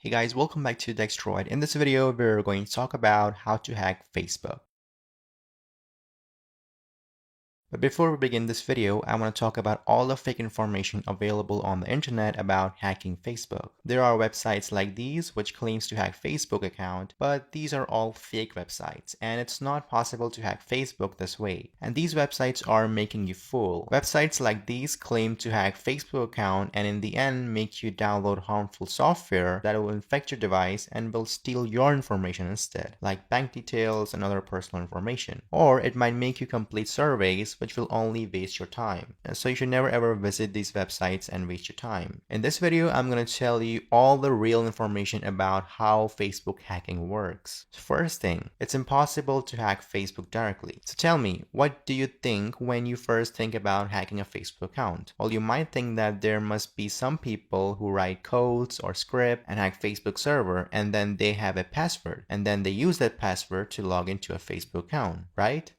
Hey guys, welcome back to Dextroid. In this video, we're going to talk about how to hack Facebook. But before we begin this video, I want to talk about all the fake information available on the internet about hacking Facebook. There are websites like these which claims to hack Facebook account, but these are all fake websites and it's not possible to hack Facebook this way. And these websites are making you fool. Websites like these claim to hack Facebook account and in the end make you download harmful software that will infect your device and will steal your information instead, like bank details and other personal information. Or it might make you complete surveys which will only waste your time. So you should never ever visit these websites and waste your time. In this video, I'm going to tell you all the real information about how Facebook hacking works. First thing, it's impossible to hack Facebook directly. So tell me, what do you think when you first think about hacking a Facebook account? Well, you might think that there must be some people who write codes or script and hack Facebook server and then they have a password and then they use that password to log into a Facebook account, right?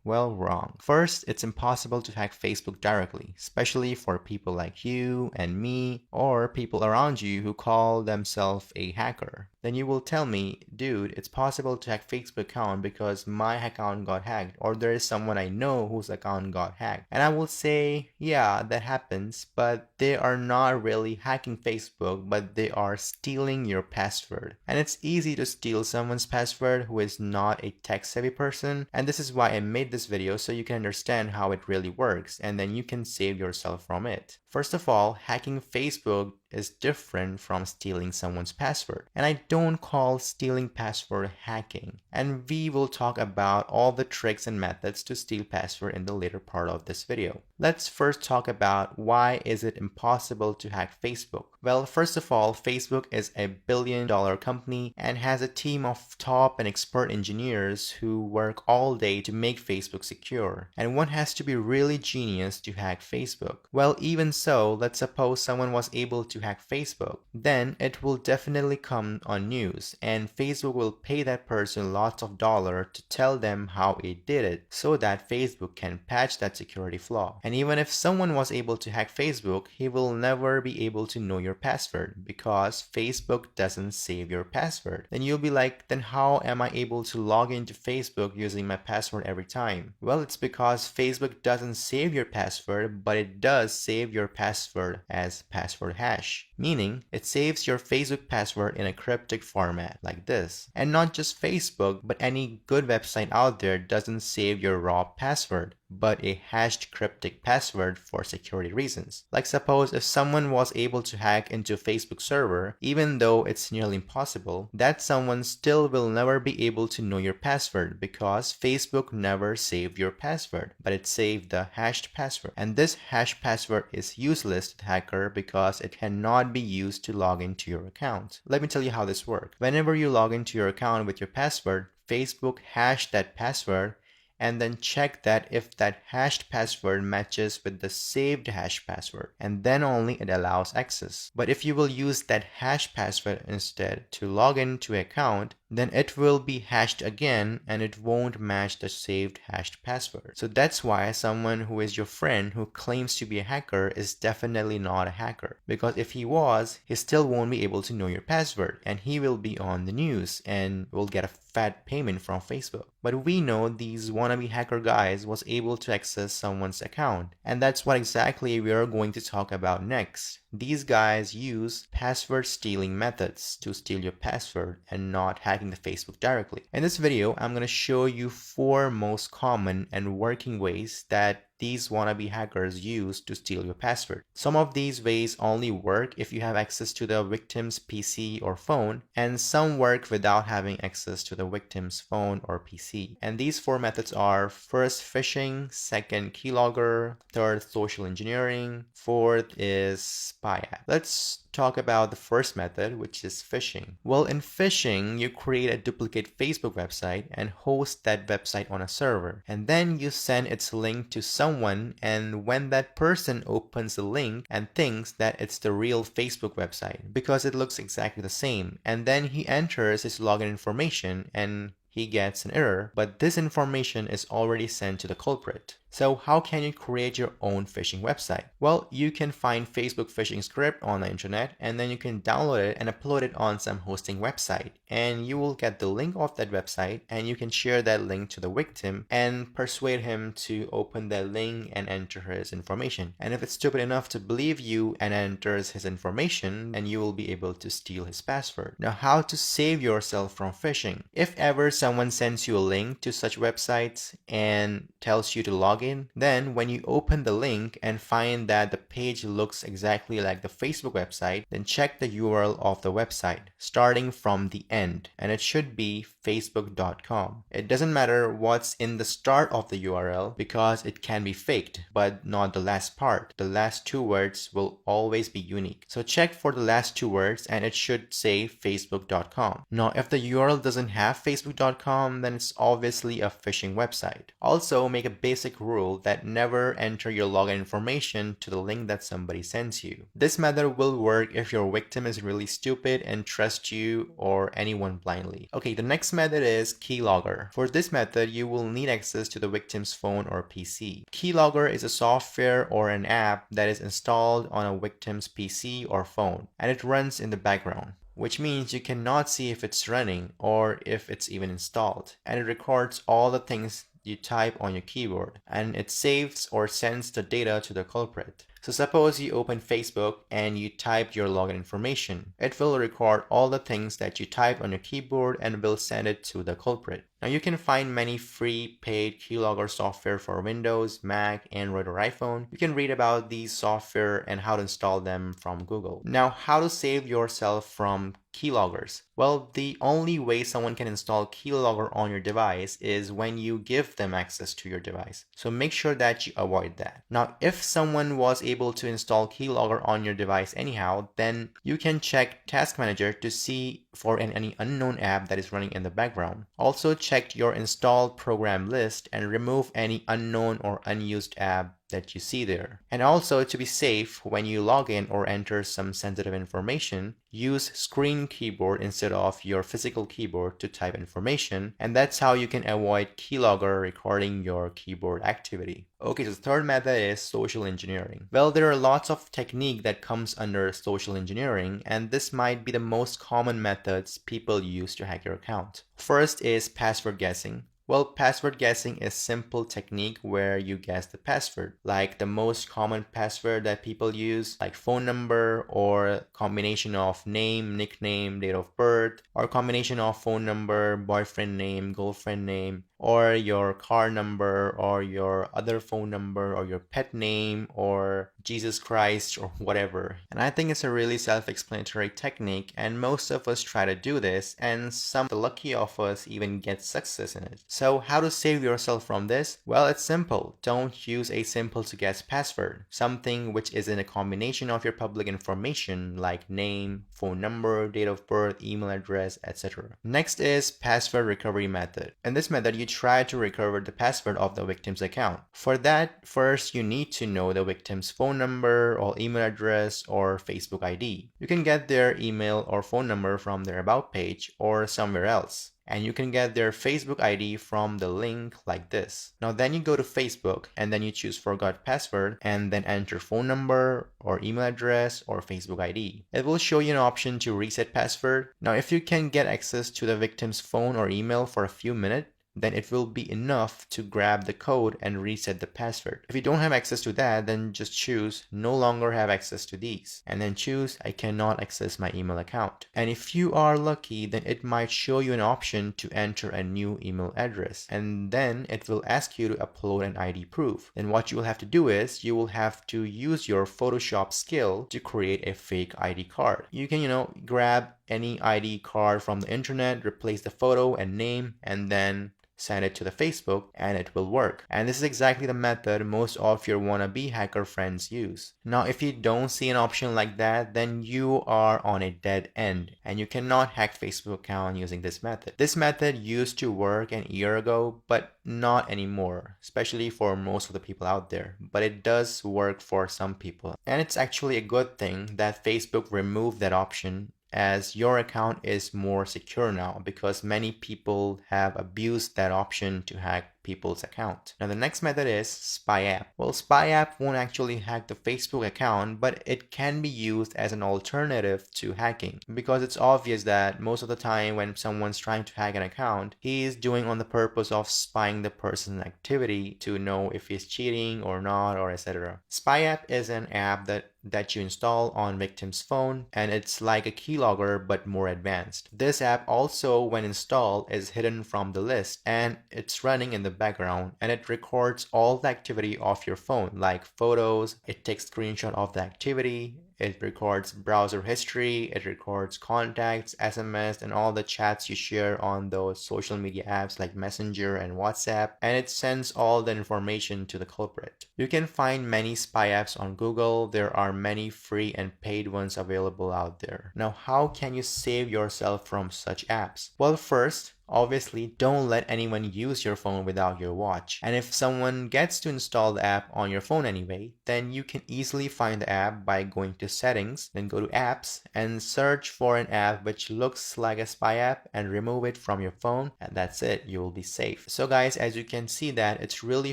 Well, wrong. First, it's impossible to hack Facebook directly, especially for people like you and me, or people around you who call themselves a hacker. Then you will tell me, dude, it's possible to hack Facebook account because my account got hacked, or there is someone I know whose account got hacked. And I will say, yeah, that happens, but they are not really hacking Facebook, but they are stealing your password. And it's easy to steal someone's password who is not a tech-savvy person, and this is why I made this video so you can understand how it really works and then you can save yourself from it. First of all, hacking Facebook is different from stealing someone's password. And I don't call stealing password hacking. And we will talk about all the tricks and methods to steal password in the later part of this video. Let's first talk about why is it impossible to hack Facebook. Well, first of all, Facebook is a billion-dollar company and has a team of top and expert engineers who work all day to make Facebook secure. And one has to be really genius to hack Facebook. Well, even so, let's suppose someone was able to hack Facebook. Then it will definitely come on news and Facebook will pay that person lots of dollars to tell them how it did it so that Facebook can patch that security flaw. And even if someone was able to hack Facebook, he will never be able to know your password because Facebook doesn't save your password. Then you'll be like, then how am I able to log into Facebook using my password every time? Well, it's because Facebook doesn't save your password, but it does save your password as password hash, meaning it saves your Facebook password in a cryptic format like this. And not just Facebook, but any good website out there doesn't save your raw password, but a hashed cryptic password for security reasons. Like suppose if someone was able to hack into Facebook server, even though it's nearly impossible, that someone still will never be able to know your password because Facebook never saved your password, but it saved the hashed password. And this hashed password is useless to the hacker because it cannot be used to log into your account. Let me tell you how this works. Whenever you log into your account with your password, Facebook hashed that password and then check that if that hashed password matches with the saved hash password, and then only it allows access. But if you will use that hash password instead to log into an account, then it will be hashed again and it won't match the saved hashed password. So that's why someone who is your friend who claims to be a hacker is definitely not a hacker. Because if he was, he still won't be able to know your password and he will be on the news and will get a fat payment from Facebook. But we know these wannabe hacker guys was able to access someone's account. And that's what exactly we are going to talk about next. These guys use password stealing methods to steal your password and not hacking the Facebook directly. In this video, I'm going to show you 4 most common and working ways that these wannabe hackers use to steal your password. Some of these ways only work if you have access to the victim's PC or phone, and some work without having access to the victim's phone or PC. And these 4 methods are: first, phishing; second, keylogger; third, social engineering; fourth is spy app. Let's talk about the first method, which is phishing. Well, in phishing, you create a duplicate Facebook website and host that website on a server, and then you send its link to someone, and when that person opens the link and thinks that it's the real Facebook website because it looks exactly the same, and then he enters his login information and he gets an error, but this information is already sent to the culprit. So how can you create your own phishing website? Well, you can find Facebook phishing script on the internet, and then you can download it and upload it on some hosting website, and you will get the link of that website, and you can share that link to the victim and persuade him to open that link and enter his information. And if it's stupid enough to believe you and enters his information, then you will be able to steal his password. Now, how to save yourself from phishing? If ever someone sends you a link to such websites and tells you to log in, then when you open the link and find that the page looks exactly like the Facebook website, then check the URL of the website starting from the end, and it should be facebook.com. It doesn't matter what's in the start of the URL because it can be faked, but not the last part. The last two words will always be unique. So check for the last two words and it should say facebook.com. Now, if the URL doesn't have facebook.com, then it's obviously a phishing website. Also, make a basic rule that never enter your login information to the link that somebody sends you. This method will work if your victim is really stupid and trusts you or anyone blindly. Okay, the next method is Keylogger. For this method, you will need access to the victim's phone or PC. Keylogger is a software or an app that is installed on a victim's PC or phone, and it runs in the background, which means you cannot see if it's running or if it's even installed. And it records all the things you type on your keyboard, and it saves or sends the data to the culprit. So suppose you open Facebook and you type your login information. It will record all the things that you type on your keyboard and will send it to the culprit. Now you can find many free paid keylogger software for Windows, Mac, Android, or iPhone. You can read about these software and how to install them from Google. Now, how to save yourself from keyloggers? Well, the only way someone can install keylogger on your device is when you give them access to your device. So make sure that you avoid that. Now, if someone was able to install keylogger on your device anyhow, then you can check Task Manager to see for any unknown app that is running in the background. Also, check your installed program list and remove any unknown or unused app that you see there. And also, to be safe, when you log in or enter some sensitive information, use screen keyboard instead of your physical keyboard to type information, and that's how you can avoid keylogger recording your keyboard activity. Okay, so the third method is social engineering. Well, there are lots of technique that comes under social engineering, and this might be the most common methods people use to hack your account. First is password guessing. Well, password guessing is simple technique where you guess the password, like the most common password that people use, like phone number or combination of name, nickname, date of birth, or combination of phone number, boyfriend name, girlfriend name, or your car number, or your other phone number, or your pet name, or Jesus Christ, or whatever. And I think it's a really self-explanatory technique, and most of us try to do this, and some of the lucky of us even get success in it. So how to save yourself from this? Well, it's simple. Don't use a simple to guess password, something which is in a combination of your public information like name, phone number, date of birth, email address, etc. Next is password recovery method. In this method, you try to recover the password of the victim's account. For that, first you need to know the victim's phone number or email address or Facebook ID. You can get their email or phone number from their about page or somewhere else. And you can get their Facebook ID from the link like this. Now then you go to Facebook and then you choose forgot password and then enter phone number or email address or Facebook ID. It will show you an option to reset password. Now if you can get access to the victim's phone or email for a few minutes, then it will be enough to grab the code and reset the password. If you don't have access to that, then just choose no longer have access to these and then choose I cannot access my email account. And if you are lucky, then it might show you an option to enter a new email address, and then it will ask you to upload an ID proof. Then what you will have to do is you will have to use your Photoshop skill to create a fake ID card. You can, grab any ID card from the internet, replace the photo and name, and then send it to the Facebook and it will work. And this is exactly the method most of your wannabe hacker friends use. Now, if you don't see an option like that, then you are on a dead end and you cannot hack Facebook account using this method. This method used to work an year ago, but not anymore, especially for most of the people out there. But it does work for some people. And it's actually a good thing that Facebook removed that option as your account is more secure now because many people have abused that option to hack people's account. Now the next method is spy app. Well, spy app won't actually hack the Facebook account, but it can be used as an alternative to hacking because it's obvious that most of the time when someone's trying to hack an account, he is doing on the purpose of spying the person's activity to know if he's cheating or not, or etc. Spy app is an app that you install on victim's phone, and it's like a keylogger but more advanced. This app also, when installed, is hidden from the list and it's running in the background, and it records all the activity of your phone like photos. It takes screenshot of the activity, it records browser history, it records contacts, SMS, and all the chats you share on those social media apps like Messenger and WhatsApp, and it sends all the information to the culprit. You can find many spy apps on Google. There are many free and paid ones available out there. Now, how can you save yourself from such apps? Well, first, obviously, don't let anyone use your phone without your watch. And if someone gets to install the app on your phone anyway, then you can easily find the app by going to settings, then go to apps and search for an app which looks like a spy app and remove it from your phone, and that's it, you will be safe. So guys, as you can see that it's really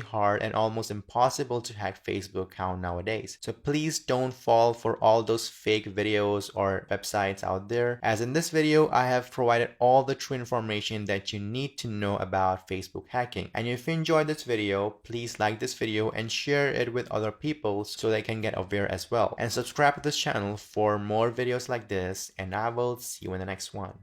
hard and almost impossible to hack Facebook account nowadays. So please don't fall for all those fake videos or websites out there. As in this video, I have provided all the true information that you need to know about Facebook hacking. And if you enjoyed this video, please like this video and share it with other people so they can get aware as well. And subscribe to this channel for more videos like this, and I will see you in the next one.